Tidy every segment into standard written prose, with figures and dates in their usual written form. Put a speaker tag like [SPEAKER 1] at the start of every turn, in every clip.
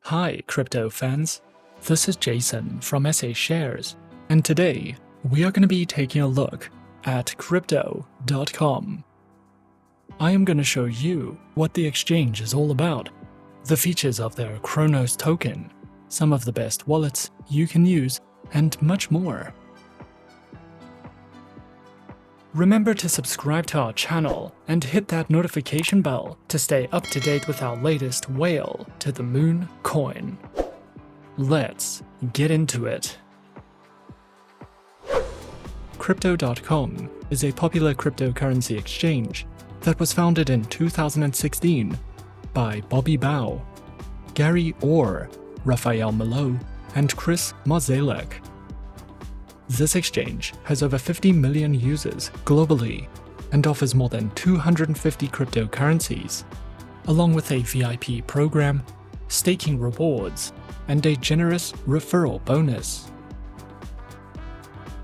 [SPEAKER 1] Hi, crypto fans. This is Jason from SA Shares, and today we are going to be taking a look at Crypto.com. I am going to show you what the exchange is all about, the features of their Chronos token, some of the best wallets you can use, and much more. Remember to subscribe to our channel and hit that notification bell to stay up to date with our latest whale to the moon coin. Let's get into it. Crypto.com is a popular cryptocurrency exchange that was founded in 2016 by Bobby Bao, Gary Orr, Raphael Malo, and Chris Marszalek. This exchange has over 50 million users globally and offers more than 250 cryptocurrencies, along with a VIP program, staking rewards, and a generous referral bonus.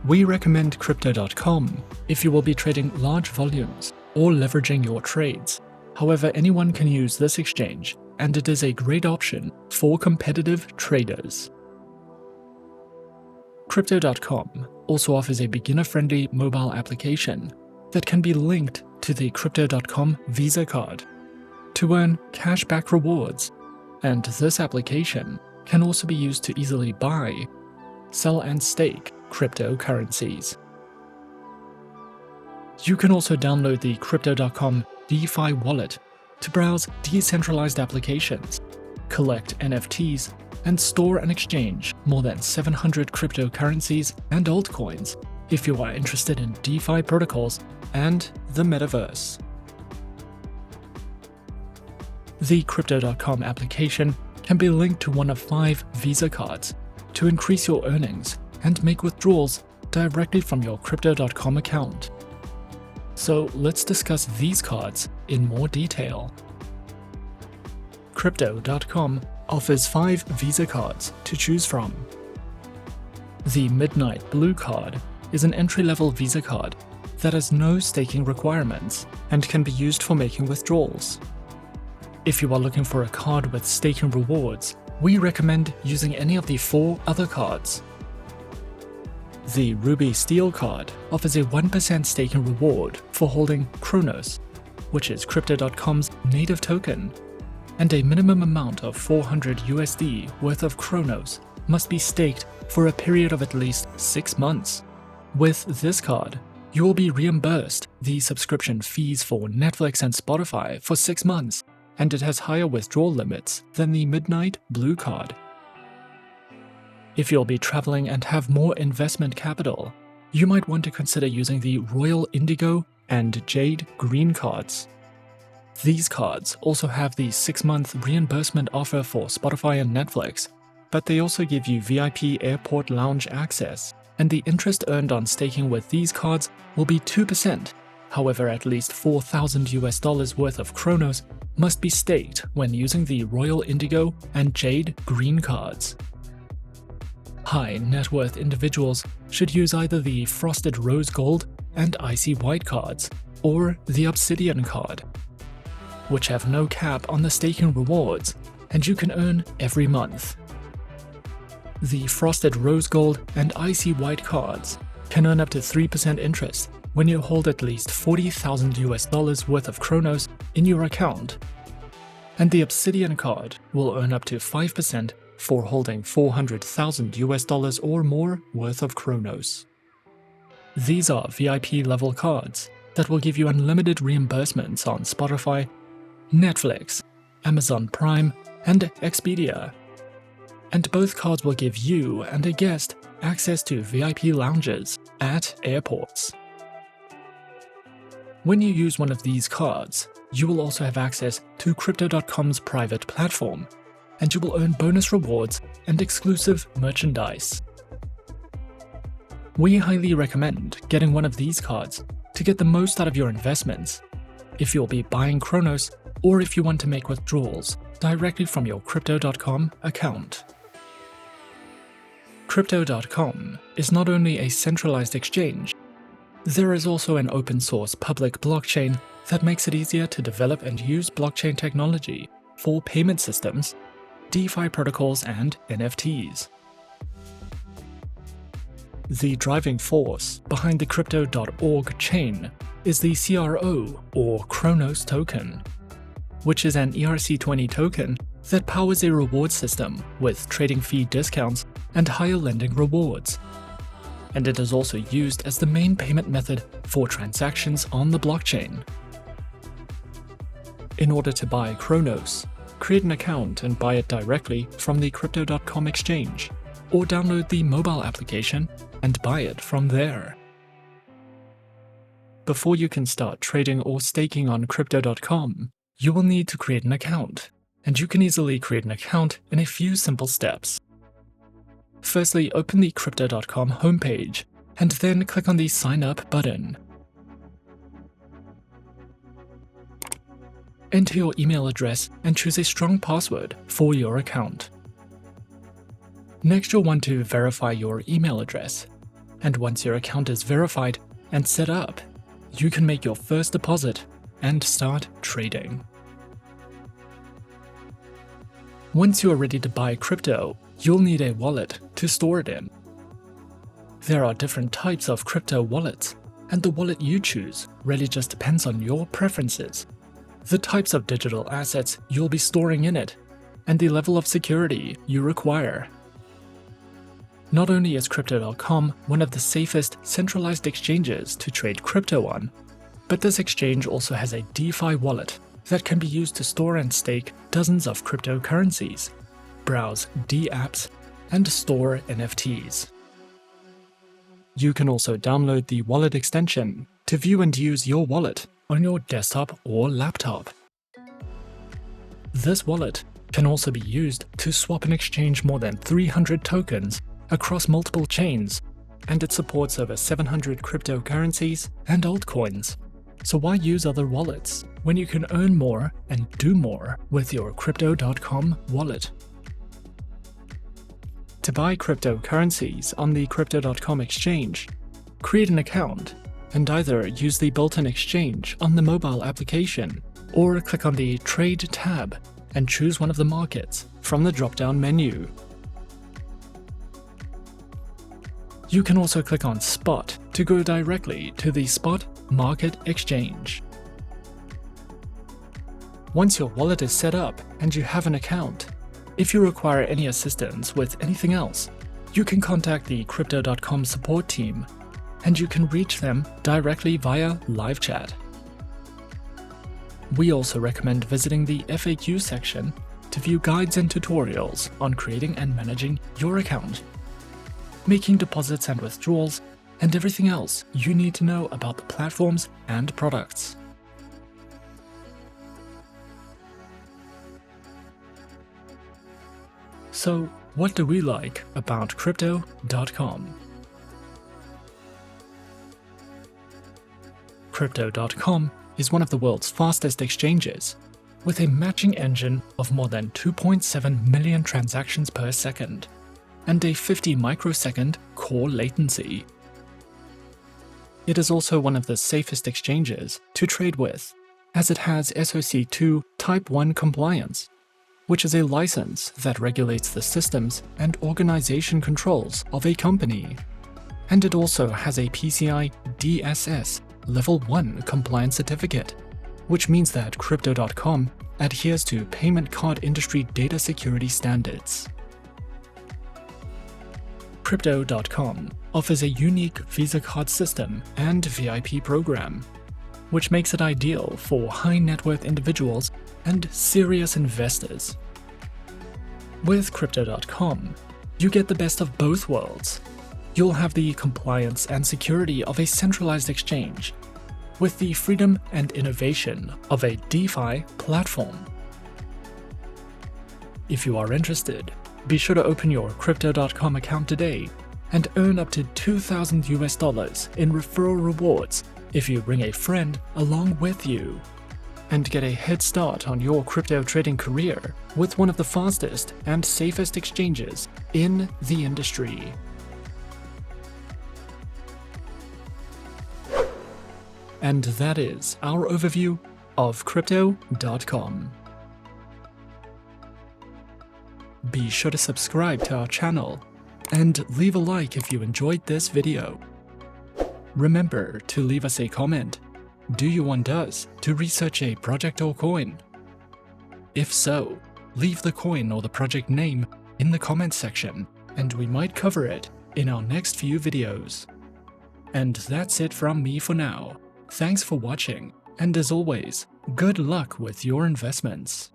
[SPEAKER 1] We recommend Crypto.com if you will be trading large volumes or leveraging your trades. However, anyone can use this exchange, and it is a great option for competitive traders. Crypto.com also offers a beginner-friendly mobile application that can be linked to the Crypto.com Visa card to earn cashback rewards, and this application can also be used to easily buy, sell, and stake cryptocurrencies. You can also download the Crypto.com DeFi wallet to browse decentralized applications, collect NFTs, and store and exchange more than 700 cryptocurrencies and altcoins if you are interested in DeFi protocols and the metaverse. The Crypto.com application can be linked to one of 5 Visa cards to increase your earnings and make withdrawals directly from your Crypto.com account. So let's discuss these cards in more detail. Crypto.com offers 5 Visa cards to choose from. The Midnight Blue card is an entry-level Visa card that has no staking requirements and can be used for making withdrawals. If you are looking for a card with staking rewards, we recommend using any of the 4 other cards. The Ruby Steel card offers a 1% staking reward for holding Chronos, which is Crypto.com's native token, and a minimum amount of 400 USD worth of Chronos must be staked for a period of at least 6 months. With this card, you will be reimbursed the subscription fees for Netflix and Spotify for 6 months, and it has higher withdrawal limits than the Midnight Blue card. If you'll be traveling and have more investment capital, you might want to consider using the Royal Indigo and Jade Green cards. These cards also have the 6-month reimbursement offer for Spotify and Netflix, but they also give you VIP airport lounge access, and the interest earned on staking with these cards will be 2%. However, at least $4,000 worth of Chronos must be staked when using the Royal Indigo and Jade Green cards. High net worth individuals should use either the Frosted Rose Gold and Icy White cards, or the Obsidian card, which have no cap on the staking rewards, and you can earn every month. The Frosted Rose Gold and Icy White cards can earn up to 3% interest when you hold at least $40,000 worth of Chronos in your account, and the Obsidian card will earn up to 5% for holding $400,000 or more worth of Chronos. These are VIP level cards that will give you unlimited reimbursements on Spotify, Netflix, Amazon Prime, and Expedia. And both cards will give you and a guest access to VIP lounges at airports. When you use one of these cards, you will also have access to Crypto.com's private platform, and you will earn bonus rewards and exclusive merchandise. We highly recommend getting one of these cards to get the most out of your investments if you'll be buying Chronos, or if you want to make withdrawals directly from your Crypto.com account. Crypto.com is not only a centralized exchange, there is also an open source public blockchain that makes it easier to develop and use blockchain technology for payment systems, DeFi protocols and NFTs. The driving force behind the Crypto.org chain is the CRO, or Chronos token, which is an ERC20 token that powers a reward system with trading fee discounts and higher lending rewards. And it is also used as the main payment method for transactions on the blockchain. In order to buy Chronos, create an account and buy it directly from the Crypto.com exchange, or download the mobile application and buy it from there. Before you can start trading or staking on Crypto.com, you will need to create an account, and you can easily create an account in a few simple steps. Firstly, open the Crypto.com homepage, and then click on the Sign Up button. Enter your email address and choose a strong password for your account. Next, you'll want to verify your email address, and once your account is verified and set up, you can make your first deposit and start trading. Once you are ready to buy crypto, you'll need a wallet to store it in. There are different types of crypto wallets, and the wallet you choose really just depends on your preferences, the types of digital assets you'll be storing in it, and the level of security you require. Not only is Crypto.com one of the safest centralized exchanges to trade crypto on, but this exchange also has a DeFi wallet that can be used to store and stake dozens of cryptocurrencies, browse dApps, and store NFTs. You can also download the wallet extension to view and use your wallet on your desktop or laptop. This wallet can also be used to swap and exchange more than 300 tokens across multiple chains, and it supports over 700 cryptocurrencies and altcoins. So why use other wallets when you can earn more and do more with your Crypto.com wallet? To buy cryptocurrencies on the Crypto.com exchange, create an account and either use the built-in exchange on the mobile application or click on the Trade tab and choose one of the markets from the drop-down menu. You can also click on Spot to go directly to the Spot Market Exchange. Once your wallet is set up and you have an account, if you require any assistance with anything else, you can contact the Crypto.com support team, and you can reach them directly via live chat. We also recommend visiting the FAQ section to view guides and tutorials on creating and managing your account, making deposits and withdrawals, and everything else you need to know about the platforms and products. So, what do we like about Crypto.com? Crypto.com is one of the world's fastest exchanges, with a matching engine of more than 2.7 million transactions per second, and a 50 microsecond core latency. It is also one of the safest exchanges to trade with, as it has SOC2 Type 1 compliance, which is a license that regulates the systems and organization controls of a company. And it also has a PCI DSS Level 1 compliance certificate, which means that Crypto.com adheres to payment card industry data security standards. Crypto.com offers a unique Visa card system and VIP program, which makes it ideal for high net worth individuals and serious investors. With Crypto.com, you get the best of both worlds. You'll have the compliance and security of a centralized exchange, with the freedom and innovation of a DeFi platform. If you are interested, be sure to open your Crypto.com account today and earn up to $2,000 in referral rewards if you bring a friend along with you. And get a head start on your crypto trading career with one of the fastest and safest exchanges in the industry. And that is our overview of Crypto.com. Be sure to subscribe to our channel and leave a like if you enjoyed this video. Remember to leave us a comment. Do you want us to research a project or coin? If so, leave the coin or the project name in the comment section, and we might cover it in our next few videos. And that's it from me for now. Thanks for watching, and as always, good luck with your investments.